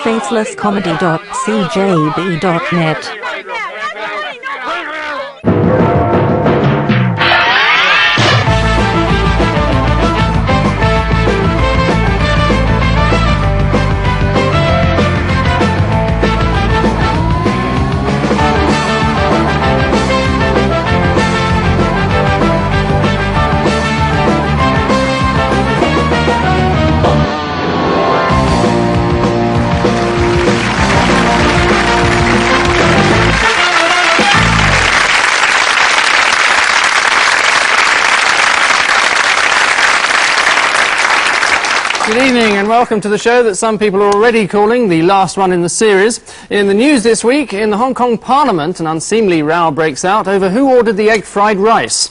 facelesscomedy.cjb.net. Good evening and welcome to the show that some people are already calling the last one in the series. In the news this week, in the Hong Kong Parliament, an unseemly row breaks out over who ordered the egg fried rice.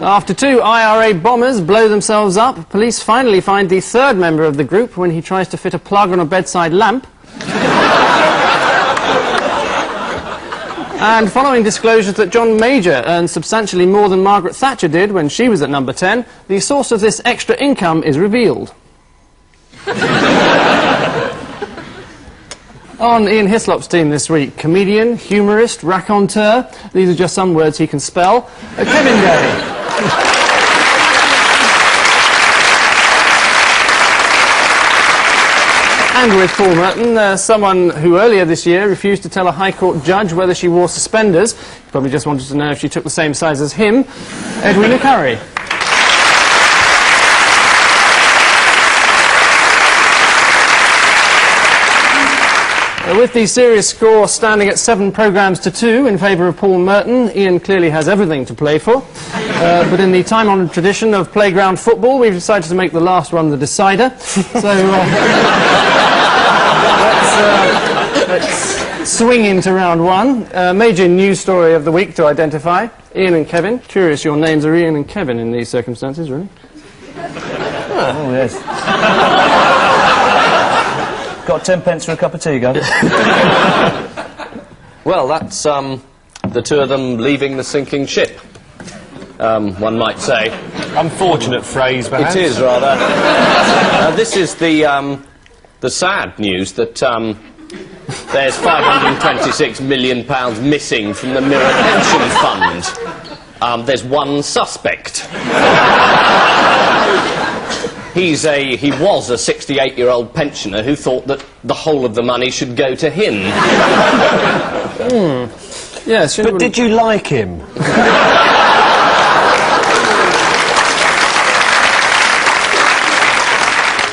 After two IRA bombers blow themselves up, police finally find the third member of the group when he tries to fit a plug on a bedside lamp. And following disclosures that John Major earned substantially more than Margaret Thatcher did when she was at number 10, the source of this extra income is revealed. On Ian Hislop's team this week, comedian, humorist, raconteur, these are just some words he can spell, Kevin Day. And with Paul Merton, someone who earlier this year refused to tell a High Court judge whether she wore suspenders. He probably just wanted to know if she took the same size as him, Edwina Currie. With the serious score standing at 7 programmes to 2 in favour of Paul Merton, Ian clearly has everything to play for. But in the time-honoured tradition of playground football, we've decided to make the last one the decider. So let's swing into round one. Major news story of the week to identify. Ian and Kevin. Curious your names are Ian and Kevin in these circumstances, really. Oh, yes. Got 10 pence for a cup of tea, guys? Well, that's the two of them leaving the sinking ship, one might say. Unfortunate phrase, perhaps. It is, rather. This is the sad news that there's £526 million missing from the Mirror Pension Fund. There's one suspect. He was a 68-year-old pensioner who thought that the whole of the money should go to him. Yes, but did you like him?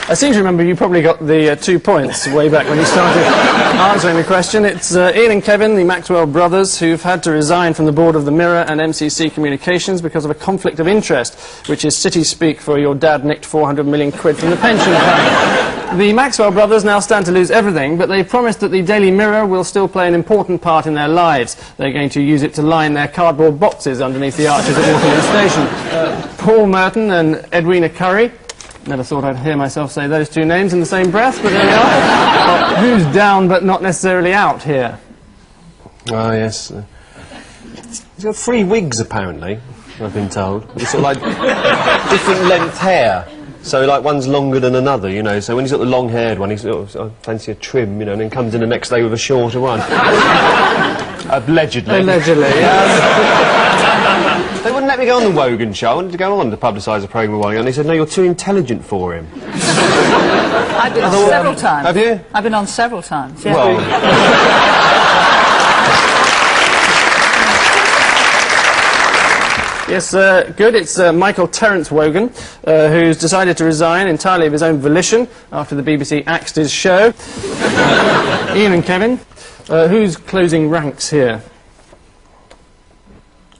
I seem to remember you probably got the 2 points way back when you started answering the question. It's Ian and Kevin, the Maxwell brothers, who've had to resign from the board of the Mirror and MCC Communications because of a conflict of interest, which is city speak for your dad nicked 400 million quid from the pension fund. The Maxwell brothers now stand to lose everything, but they've promised that the Daily Mirror will still play an important part in their lives. They're going to use it to line their cardboard boxes underneath the arches at Waterloo Station. Paul Merton and Edwina Currie. Never thought I'd hear myself say those two names in the same breath, but there we are. Who's down but not necessarily out here? Oh, yes. He's got 3 wigs, apparently, I've been told. It's sort of like different length hair. So, like, one's longer than another, you know. So when he's got the long-haired one, he's sort of fancy a trim, you know, and then comes in the next day with a shorter one. Allegedly. Allegedly, yes. They wouldn't let me go on the Wogan show. I wanted to go on to publicise the programme a while ago, and they said, no, you're too intelligent for him. I've been on several times. Have you? I've been on several times, yeah. Well... Yes, good. It's Michael Terence Wogan, who's decided to resign entirely of his own volition after the BBC axed his show. Ian and Kevin, who's closing ranks here?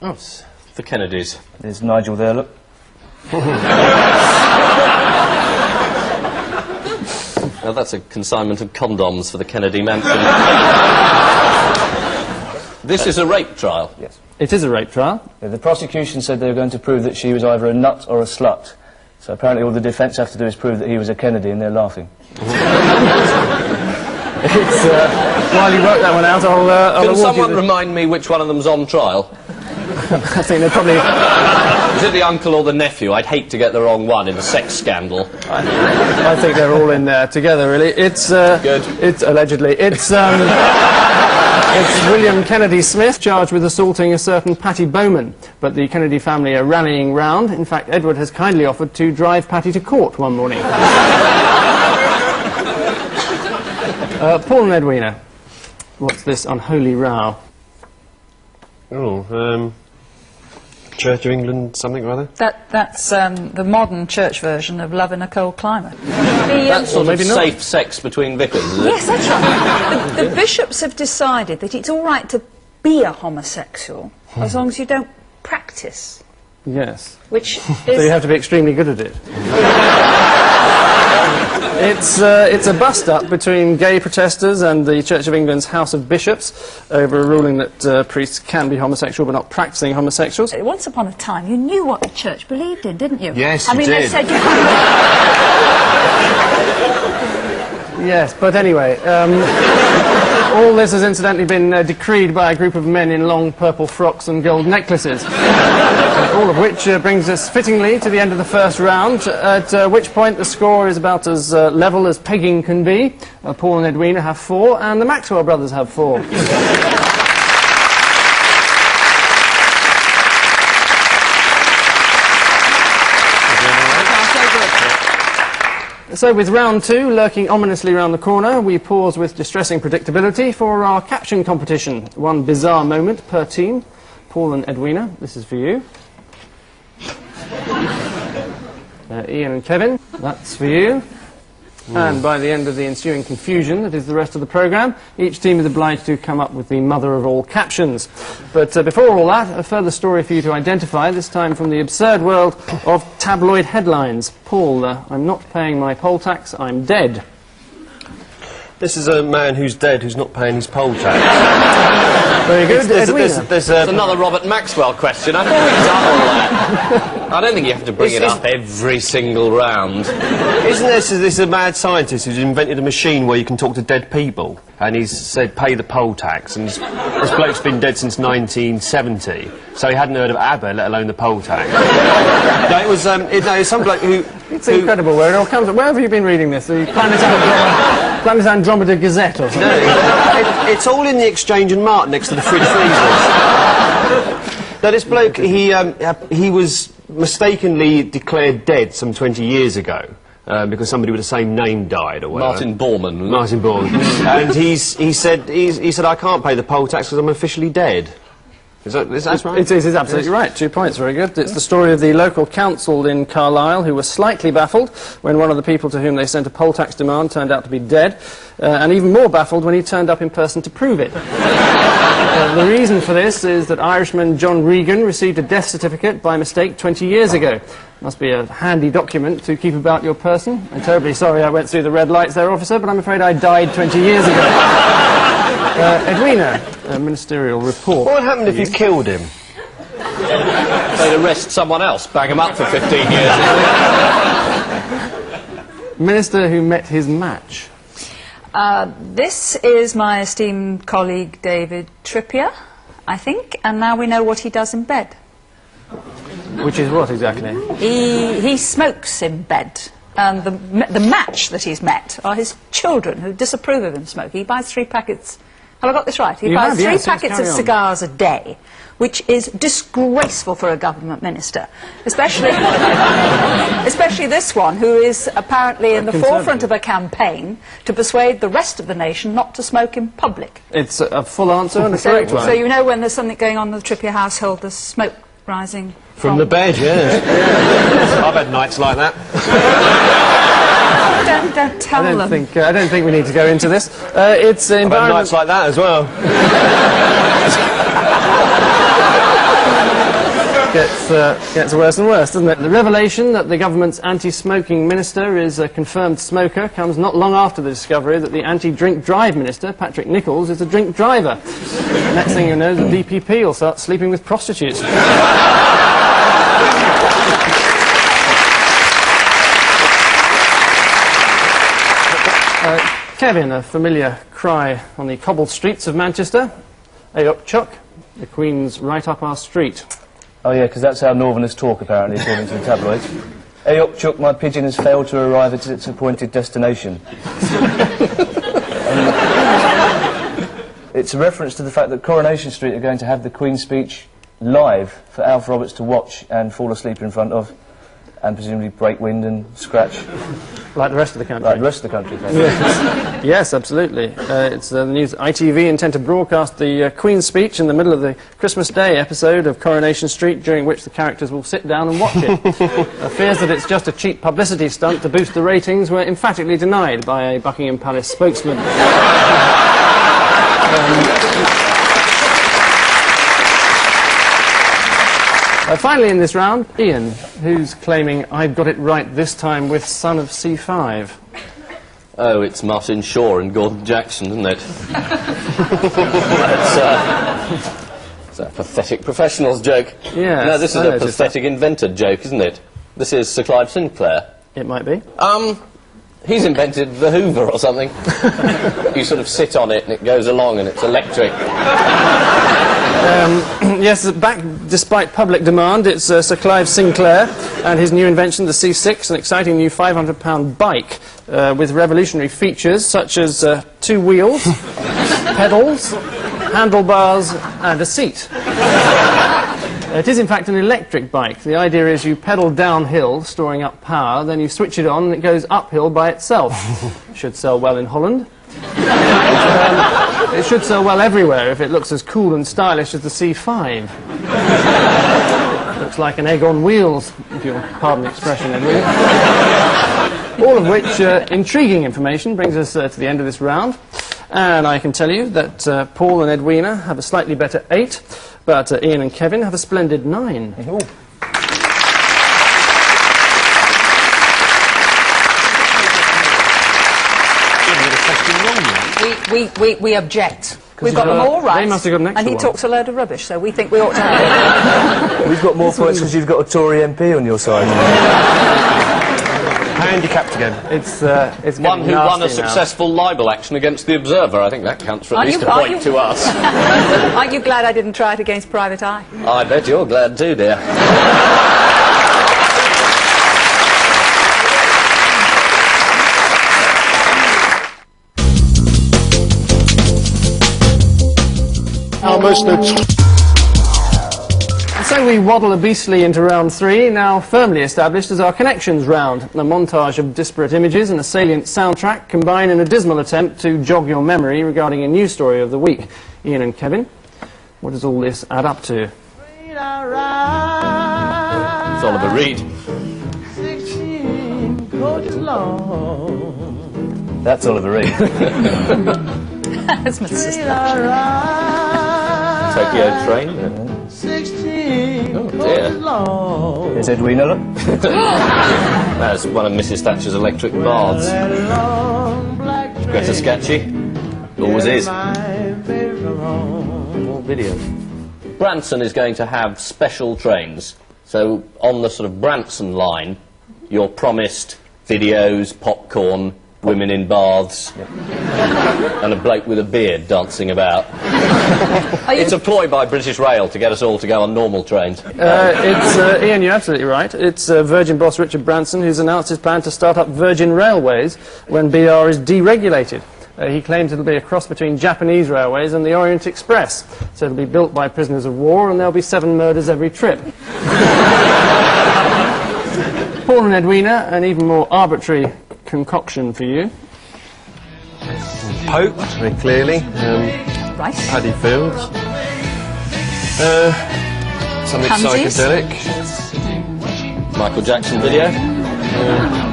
Oh, it's the Kennedys. There's Nigel there, look. Now, that's a consignment of condoms for the Kennedy mansion. This is a rape trial. Yes. It is a rape trial. Yeah, the prosecution said they were going to prove that she was either a nut or a slut. So apparently all the defence have to do is prove that he was a Kennedy, and they're laughing. While you work that one out, I'll Can award someone you remind me which one of them's on trial? I think they're probably... Is it the uncle or the nephew? I'd hate to get the wrong one in a sex scandal. I think they're all in there together, really. It's... Good. It's allegedly. It's William Kennedy Smith, charged with assaulting a certain Patty Bowman. But the Kennedy family are rallying round. In fact, Edward has kindly offered to drive Patty to court one morning. Paul and Edwina, what's this unholy row? Oh, Church of England, something or other? That's the modern church version of Love in a Cold Climate. That's sort of safe sex between vicars, is it? Yes, that's right. The bishops have decided that it's all right to be a homosexual as long as you don't practice. Yes. Which So you is... have to be extremely good at it. It's a bust-up between gay protesters and the Church of England's House of Bishops over a ruling that priests can be homosexual but not practising homosexuals. Once upon a time, you knew what the church believed in, didn't you? Yes, I you mean, did. they said you... Yes, but anyway, all this has incidentally been decreed by a group of men in long purple frocks and gold necklaces. All of which brings us fittingly to the end of the first round, at which point the score is about as level as pegging can be. Paul and Edwina have 4, and the Maxwell brothers have 4. So with round 2 lurking ominously round the corner, we pause with distressing predictability for our caption competition. One bizarre moment per team. Paul and Edwina, this is for you. Ian and Kevin, that's for you. And by the end of the ensuing confusion that is the rest of the programme, each team is obliged to come up with the mother of all captions. But before all that, a further story for you to identify, this time from the absurd world of tabloid headlines. Paul, I'm not paying my poll tax, I'm dead. This is a man who's dead who's not paying his poll tax. Very good. There's another Robert Maxwell question. I thought we'd done all that. I don't think you have to bring it up every single round. Isn't this a mad scientist who's invented a machine where you can talk to dead people? And he's said, pay the poll tax. And this bloke's been dead since 1970, so he hadn't heard of ABBA, let alone the poll tax. No, it was some bloke who... It's incredible where it all comes from. Where have you been reading this? The Planet Andromeda Gazette or something? No, it's all in the Exchange and Mart next to the fridge freezers. Now, this bloke, he was mistakenly declared dead some 20 years ago. Because somebody with the same name died or whatever. Martin Bormann. Martin Bormann. And he said, I can't pay the poll tax because I'm officially dead. Is that right? It is absolutely right. 2 points, very good. It's the story of the local council in Carlisle who were slightly baffled when one of the people to whom they sent a poll tax demand turned out to be dead, and even more baffled when he turned up in person to prove it. The reason for this is that Irishman John Regan received a death certificate by mistake 20 years ago. Must be a handy document to keep about your person. I'm terribly sorry I went through the red lights there, officer, but I'm afraid I died 20 years ago. Edwina, a ministerial report. What would happen if you killed him? They'd arrest someone else, bang him up for 15 years. Minister who met his match. This is my esteemed colleague David Trippier, I think, and now we know what he does in bed. Which is what, exactly? He smokes in bed. And the match that he's met are his children who disapprove of him smoking. He buys 3 packets... Have I got this right? He buys 3 packets of cigars a day, which is disgraceful for a government minister. Especially this one, who is apparently in the forefront of a campaign to persuade the rest of the nation not to smoke in public. It's a full answer and a correct one. So you know when there's something going on in the Trippier household, there's smoke rising From the bed, yes. I've had nights like that. Don't tell them. I don't think we need to go into this. It's I've had nights like that as well. Gets worse and worse, doesn't it? The revelation that the government's anti-smoking minister is a confirmed smoker comes not long after the discovery that the anti-drink drive minister, Patrick Nichols, is a drink driver. Next thing you know, the DPP will start sleeping with prostitutes. Kevin, a familiar cry on the cobbled streets of Manchester. Hey up, Chuck. The Queen's right up our street. Oh yeah, because that's how Northerners talk, apparently, according to the tabloids. Eopchuk, my pigeon has failed to arrive at its appointed destination. It's a reference to the fact that Coronation Street are going to have the Queen's speech live for Alf Roberts to watch and fall asleep in front of, and presumably break wind and scratch. Like the rest of the country. Like the rest of the country. Yes, yes, absolutely. It's the news. ITV intend to broadcast the Queen's speech in the middle of the Christmas Day episode of Coronation Street, during which the characters will sit down and watch it. Fears that it's just a cheap publicity stunt to boost the ratings were emphatically denied by a Buckingham Palace spokesman. Finally in this round, Ian, who's claiming I've got it right this time with Son of C5. Oh, it's Martin Shaw and Gordon Jackson, isn't it? It's a pathetic professionals joke. Yes, No, this is a pathetic inventor joke, isn't it? This is Sir Clive Sinclair. It might be. He's invented the Hoover or something. You sort of sit on it and it goes along and it's electric. Yes, back despite public demand, it's Sir Clive Sinclair and his new invention, the C6, an exciting new £500 bike with revolutionary features such as 2 wheels, pedals, handlebars and a seat. It is in fact an electric bike. The idea is you pedal downhill, storing up power, then you switch it on and it goes uphill by itself. Should sell well in Holland. It should sell well everywhere if it looks as cool and stylish as the C5. Looks like an egg on wheels, if you'll pardon the expression, Edwina. All of which intriguing information brings us to the end of this round. And I can tell you that Paul and Edwina have a slightly better 8, but Ian and Kevin have a splendid 9. Ooh. We object. We've got them all right. They must have got an extra and he one. talks a load of rubbish, so we think we ought to have it. We've got more points because you've got a Tory MP on your side. Handicapped again. It's One who won a now. successful libel action against the Observer. I think that counts for at least a point to us. Aren't you glad I didn't try it against Private Eye? I bet you're glad too, dear. So we waddle obesely into round 3, now firmly established as our connections round. A montage of disparate images and a salient soundtrack combine in a dismal attempt to jog your memory regarding a news story of the week. Ian and Kevin, what does all this add up to? It's Oliver Reed. That's Oliver Reed. That's my sister. Tokyo train. Oh dear. Is Edwina, look? That's one of Mrs. Thatcher's electric baths. Greta sketchy. Always is. More videos. Branson is going to have special trains. So on the sort of Branson line, you're promised videos, popcorn, women in baths, and a bloke with a beard dancing about. It's a ploy by British Rail to get us all to go on normal trains. Ian, you're absolutely right. It's Virgin boss Richard Branson who's announced his plan to start up Virgin Railways when BR is deregulated. He claims it'll be a cross between Japanese Railways and the Orient Express. So it'll be built by prisoners of war and there'll be 7 murders every trip. Paul and Edwina, an even more arbitrary concoction for you. Pope, very clearly. Right. Paddy Fields. Something Pansies. psychedelic. Michael Jackson video.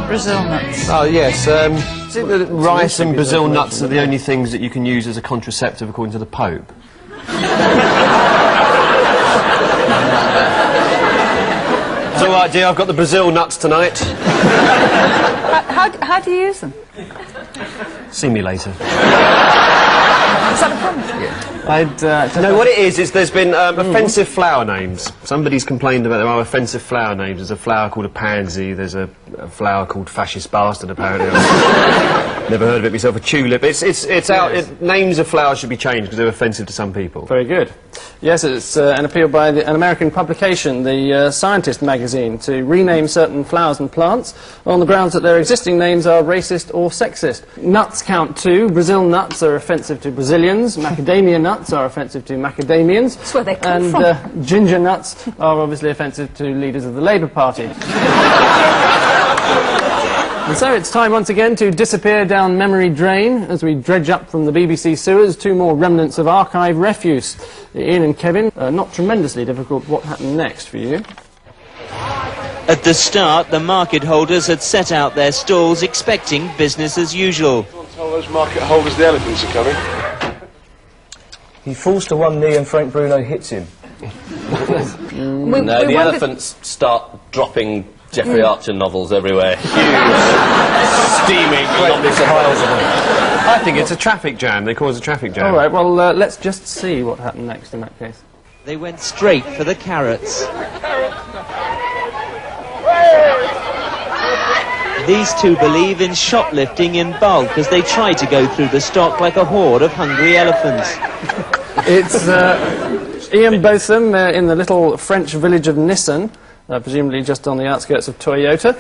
Brazil nuts. Oh, yes. Is it that rice and Brazil nuts are the only things that you can use as a contraceptive according to the Pope? It's all right, dear. I've got the Brazil nuts tonight. How do you use them? See me later. Is that a promise? No, what it is there's been offensive flower names. Somebody's complained about there are offensive flower names. There's a flower called a pansy, there's a flower called fascist bastard, apparently. I've never heard of it myself, a tulip. It's out. Names of flowers should be changed because they're offensive to some people. Very good. Yes, it's an appeal by an American publication, the Scientist magazine, to rename certain flowers and plants on the grounds that their existing names are racist or sexist. Nuts count too. Brazil nuts are offensive to Brazilians. Macadamia nuts are offensive to Macadamians. That's where they come and from. Ginger nuts are obviously offensive to leaders of the Labour Party. And so it's time once again to disappear down memory drain as we dredge up from the BBC sewers two more remnants of archive refuse. Ian and Kevin, not tremendously difficult. What happened next for you? At the start, the market holders had set out their stalls expecting business as usual. Tell those market holders the elephants are coming. He falls to one knee and Frank Bruno hits him. No, the elephants start dropping Jeffrey Archer novels everywhere. Huge, steaming lots of piles of them. I think it's a traffic jam. They cause a traffic jam. All right, well, let's just see what happened next in that case. They went straight for the carrots. These two believe in shoplifting in bulk as they try to go through the stock like a horde of hungry elephants. It's Ian Botham in the little French village of Nissen, presumably just on the outskirts of Toyota.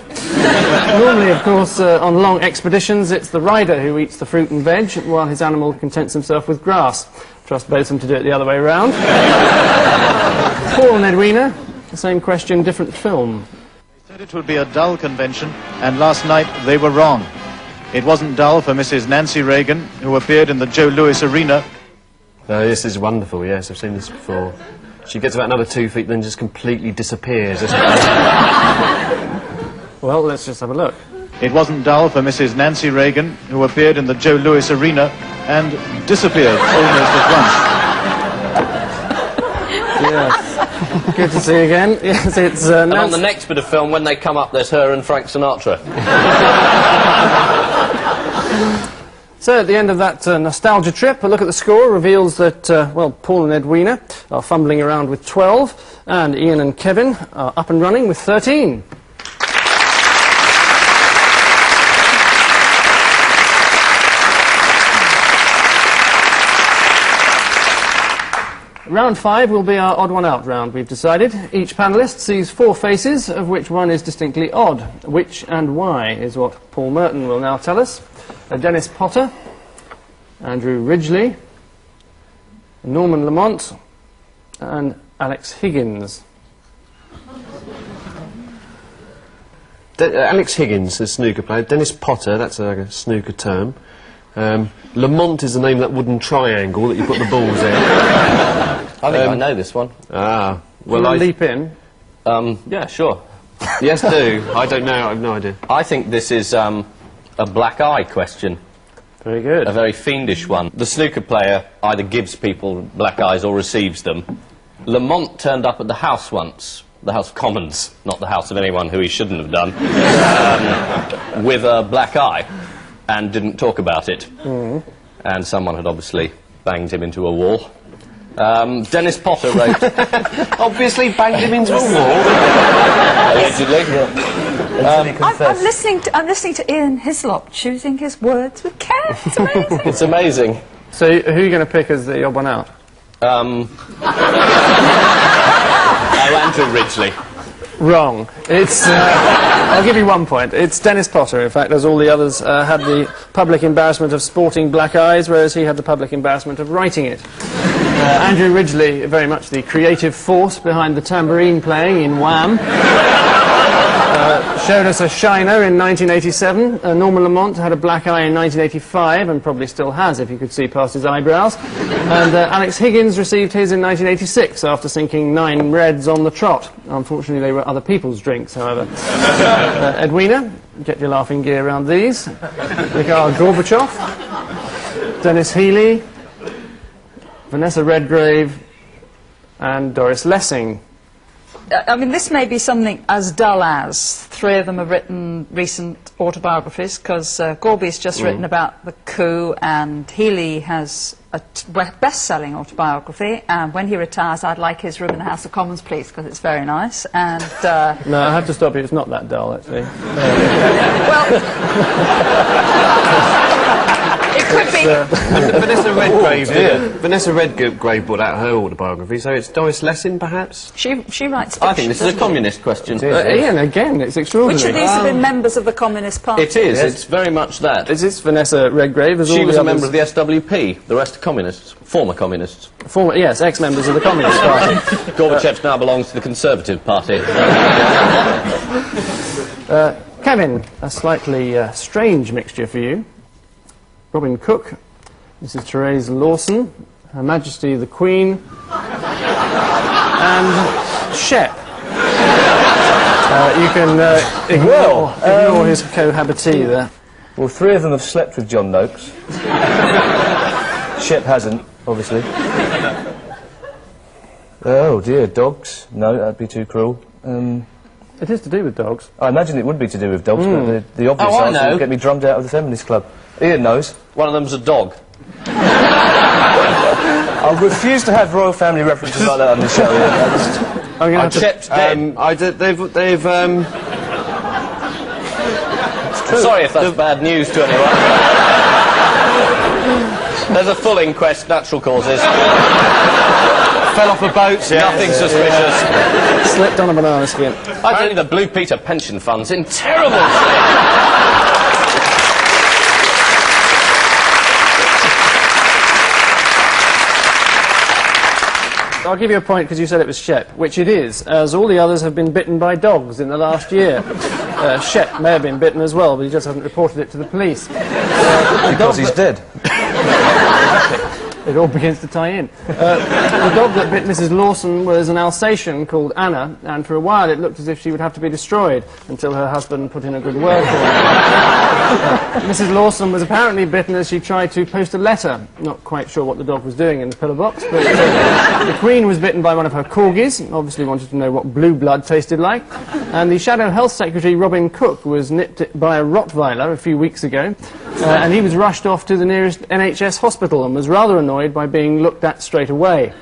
Normally, of course, on long expeditions, it's the rider who eats the fruit and veg, while his animal contents himself with grass. Trust Botham to do it the other way around. Paul and Edwina, the same question, different film. They said it would be a dull convention, and last night they were wrong. It wasn't dull for Mrs. Nancy Reagan, who appeared in the Joe Louis Arena. This is wonderful, yes, I've seen this before. She gets about another 2 feet, then just completely disappears. Well, let's just have a look. It wasn't dull for Mrs. Nancy Reagan, who appeared in the Joe Louis Arena and disappeared almost at once. Yes. Good to see you again. Yes, it's... And on the next bit of film, when they come up, there's her and Frank Sinatra. So, at the end of that nostalgia trip, a look at the score reveals that, well, Paul and Edwina are fumbling around with 12, and Ian and Kevin are up and running with 13. Round 5 will be our odd one out round, we've decided. Each panellist sees 4 faces, of which one is distinctly odd. Which and why is what Paul Merton will now tell us. Dennis Potter, Andrew Ridgeley, Norman Lamont, and Alex Higgins. Alex Higgins, the snooker player. Dennis Potter, that's like a snooker term. Lamont is the name of that wooden triangle that you put the balls in. I think I know this one. Ah, Well, I leap in. Yeah, sure. Yes, do. I don't know, I've no idea. I think this is a black eye question. Very good. A very fiendish one. The snooker player either gives people black eyes or receives them. Lamont turned up at the House once, the House of Commons, not the house of anyone who he shouldn't have done, with a black eye, and didn't talk about it. And someone had obviously banged him into a wall. Dennis Potter wrote... Obviously banged him into a wall. Allegedly. I'm listening to Ian Hislop choosing his words with care. It's amazing. It's amazing. So, who are you going to pick as the odd one out? Oh, Andrew Ridgeley. Wrong. It's... I'll give you 1 point. It's Dennis Potter, in fact, as all the others had the public embarrassment of sporting black eyes, whereas he had the public embarrassment of writing it. Andrew Ridgeley, very much the creative force behind the tambourine playing in Wham. Showed us a shiner in 1987. Norman Lamont had a black eye in 1985, and probably still has, if you could see past his eyebrows. And Alex Higgins received his in 1986 after sinking 9 reds on the trot. Unfortunately, they were other people's drinks, however. Edwina, get your laughing gear around these. Mikhail Gorbachev, Dennis Healy, Vanessa Redgrave, and Doris Lessing. I mean, this may be something as dull as 3 of them have written recent autobiographies, because Gorby's just written about the coup, and Healy has a best-selling autobiography, and when he retires, I'd like his room in the House of Commons, please, because it's very nice, and... No, I have to stop you, it's not that dull, actually. Well... It could be. Vanessa Redgrave brought out her autobiography, so it's Doris Lessing, perhaps? She writes. I think this is a communist question. Ian, again, it's extraordinary. Which of these have been members of the Communist Party? It is. Yes. It's very much that. Is this Vanessa Redgrave? As She all was the a member others? of the SWP. The rest are communists. Former communists. Former, yes, ex-members of the Communist Party. Gorbachev now belongs to the Conservative Party. Kevin, a slightly strange mixture for you. Robin Cook, Mrs. Therese Lawson, Her Majesty the Queen, and Shep. You can ignore his cohabitee there. Well, 3 of them have slept with John Noakes. Shep hasn't, obviously. Oh dear, dogs? No, that'd be too cruel. It is to do with dogs. I imagine it would be to do with dogs, but the obvious I answer know. would get me drummed out of the feminist club. Ian knows. One of them's a dog. I refuse to have royal family references like that on the show. Ian. Shep's dead. They've Sorry if that's bad news to anyone. There's a full inquest, natural causes. Fell off a boat, nothing suspicious. Slipped on a banana skin. Apparently the Blue Peter pension fund's in terrible shape. I'll give you a point because you said it was Shep, which it is, as all the others have been bitten by dogs in the last year. Shep may have been bitten as well, but he just hasn't reported it to the police. Because he's dead. It all begins to tie in. The dog that bit Mrs. Lawson was an Alsatian called Anna, and for a while it looked as if she would have to be destroyed until her husband put in a good word for her. Mrs. Lawson was apparently bitten as she tried to post a letter. Not quite sure what the dog was doing in the pillar box, but the Queen was bitten by one of her corgis, obviously wanted to know what blue blood tasted like, and the Shadow Health Secretary, Robin Cook, was nipped by a Rottweiler a few weeks ago, and he was rushed off to the nearest NHS hospital and was rather annoyed by being looked at straight away.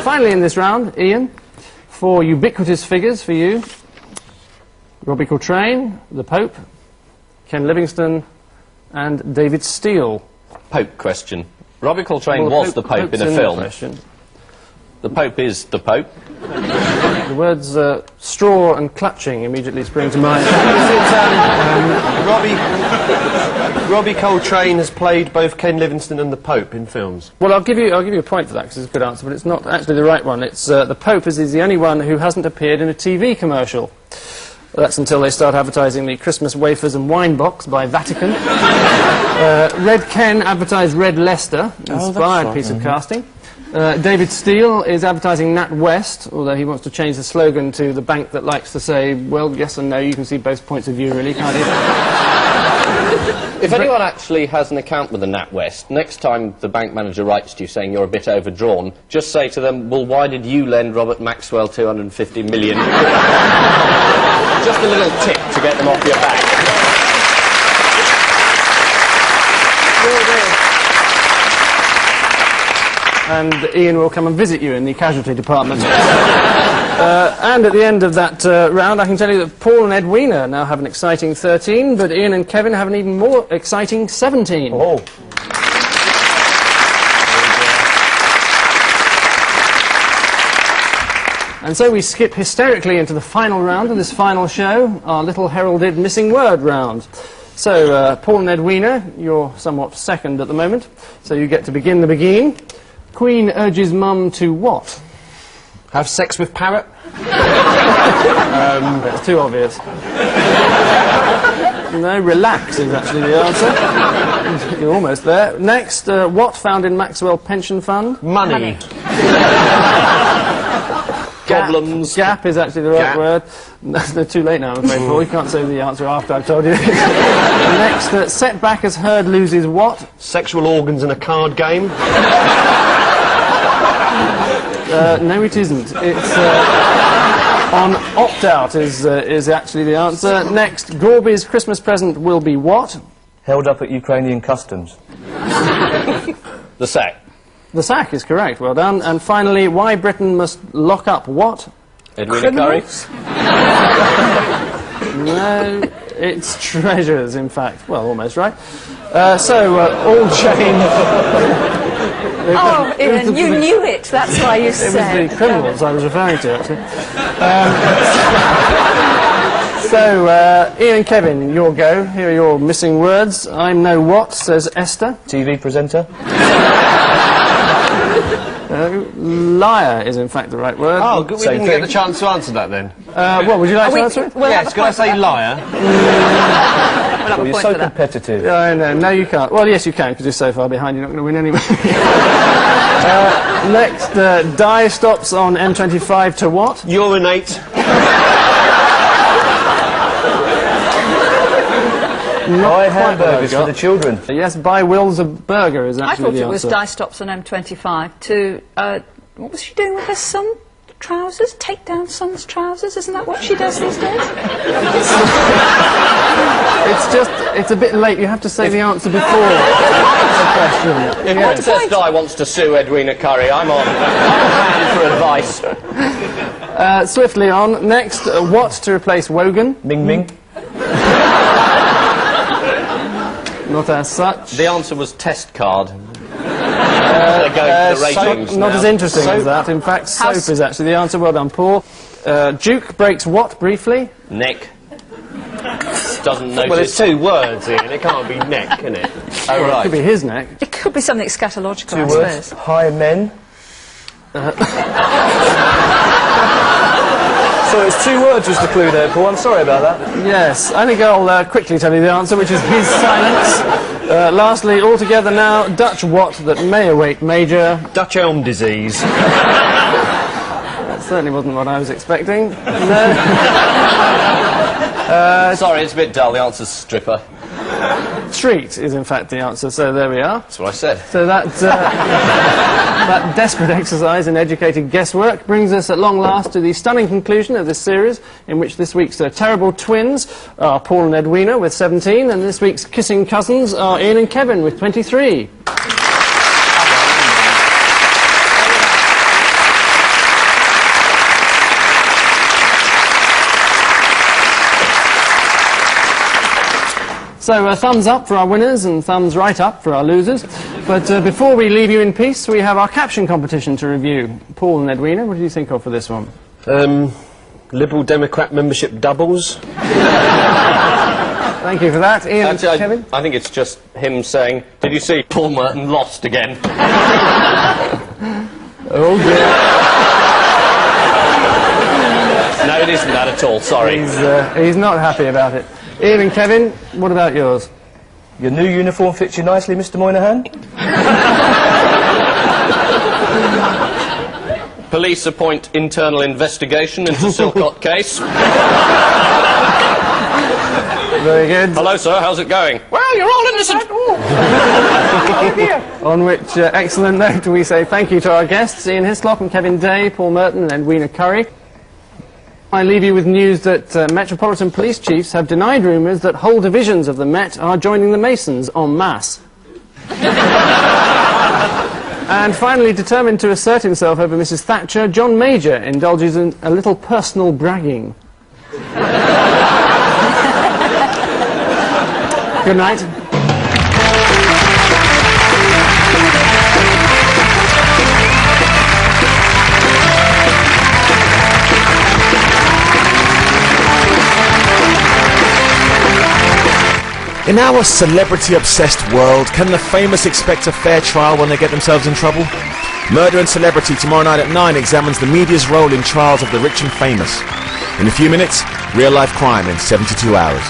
Finally in this round, Ian, 4 ubiquitous figures for you. Robbie Coltrane, the Pope, Ken Livingstone, and David Steele. Pope question. Robbie Coltrane was the Pope in a film. Question. The Pope is the Pope. The words straw and clutching immediately spring to mind. Robbie Coltrane has played both Ken Livingstone and the Pope in films. Well, I'll give you a point for that because it's a good answer, but it's not actually the right one. It's the Pope is the only one who hasn't appeared in a TV commercial. That's until they start advertising the Christmas wafers and wine box by Vatican. Red Ken advertised Red Leicester, inspired piece of casting. David Steele is advertising Nat West, although he wants to change the slogan to the bank that likes to say, well, yes and no, you can see both points of view, really, can't you? If anyone actually has an account with the NatWest, next time the bank manager writes to you saying you're a bit overdrawn, just say to them, well, why did you lend Robert Maxwell 250 million? Just a little tip to get them off your back. And Ian will come and visit you in the casualty department. And at the end of that round, I can tell you that Paul and Edwina now have an exciting 13, but Ian and Kevin have an even more exciting 17. Oh. And so we skip hysterically into the final round of this final show, our little heralded missing word round. So, Paul and Edwina, you're somewhat second at the moment, so you get to begin the begin. Queen urges Mum to what? Have sex with parrot? That's too obvious. No, relax is actually the answer. You're almost there. Next, what found in Maxwell Pension Fund? Money. Problems. Gap is actually the right word. They're too late now, I'm afraid, Paul. You can't say the answer after I've told you. Next, setback as Herd loses what? Sexual organs in a card game. No, it isn't. It's on opt-out is actually the answer. Next, Gorby's Christmas present will be what? Held up at Ukrainian customs. The sack. The sack is correct. Well done. And finally, why Britain must lock up what? Edwina Currie. No, It's treasures, in fact. Well, almost right. All Jane... Oh, Ian, you knew it. That's why you said. It was the criminals I was referring to, actually. Ian and Kevin, your go. Here are your missing words. I'm no what, says Esther. TV presenter. Liar is in fact the right word. Oh, we didn't get the chance to answer that then. What, would you like to answer it? Yes, can I say liar? Well, you're so competitive. I know, no you can't. Well, yes you can, because you're so far behind you're not going to win anyway. Next, Di stops on M25 to what? Urinate. Buy hamburgers for the children. Yes, buy Will's a burger is I actually thought the it was answer. Di stops on M25 to, what was she doing with her son? Trousers? Take down son's trousers? Isn't that what she does these days? It's a bit late. You have to say the answer before the question. If Princess Di wants to sue Edwina Currie, I'm on hand for advice. Swiftly on. Next, what to replace Wogan? Ming Ming. Not as such. The answer was test card. They're going for the ratings Not now. as interesting as that. In fact, soap is actually the answer. Well done, Paul. Duke breaks what, briefly? Neck. Doesn't notice. Well, it's two words, Ian. It can't be neck, can it? Oh, It right. could be his neck. It could be something scatological, I Two words. suppose. High men. So it's 2 words was the clue there, Paul. I'm sorry about that. Yes, I think I'll quickly tell you the answer, which is his silence. Lastly, all together now, Dutch what that may await Major. Dutch elm disease. That certainly wasn't what I was expecting. No. Sorry, it's a bit dull. The answer's stripper. Treat is in fact the answer, so there we are. That's what I said. So that desperate exercise in educated guesswork brings us at long last to the stunning conclusion of this series, in which this week's terrible twins are Paul and Edwina with 17, and this week's kissing cousins are Ian and Kevin with 23. So thumbs up for our winners and thumbs right up for our losers. But before we leave you in peace, we have our caption competition to review. Paul and Edwina, what do you think of for this one? Liberal Democrat membership doubles. Thank you for that. Ian and Actually, Kevin? I think it's just him saying, did you see Paul Merton lost again? Oh dear. No, it isn't that at all, sorry. He's not happy about it. Ian and Kevin, what about yours? Your new uniform fits you nicely, Mr. Moynihan. Police appoint internal investigation into Silcott case. Very good. Hello, sir, how's it going? Well, you're all innocent. On which excellent note we say thank you to our guests, Ian Hislop and Kevin Day, Paul Merton and Edwina Currie. I leave you with news that Metropolitan Police chiefs have denied rumours that whole divisions of the Met are joining the Masons en masse. And finally, determined to assert himself over Mrs. Thatcher, John Major indulges in a little personal bragging. Good night. In our celebrity-obsessed world, can the famous expect a fair trial when they get themselves in trouble? Murder and Celebrity tomorrow night at 9 examines the media's role in trials of the rich and famous. In a few minutes, real-life crime in 72 hours.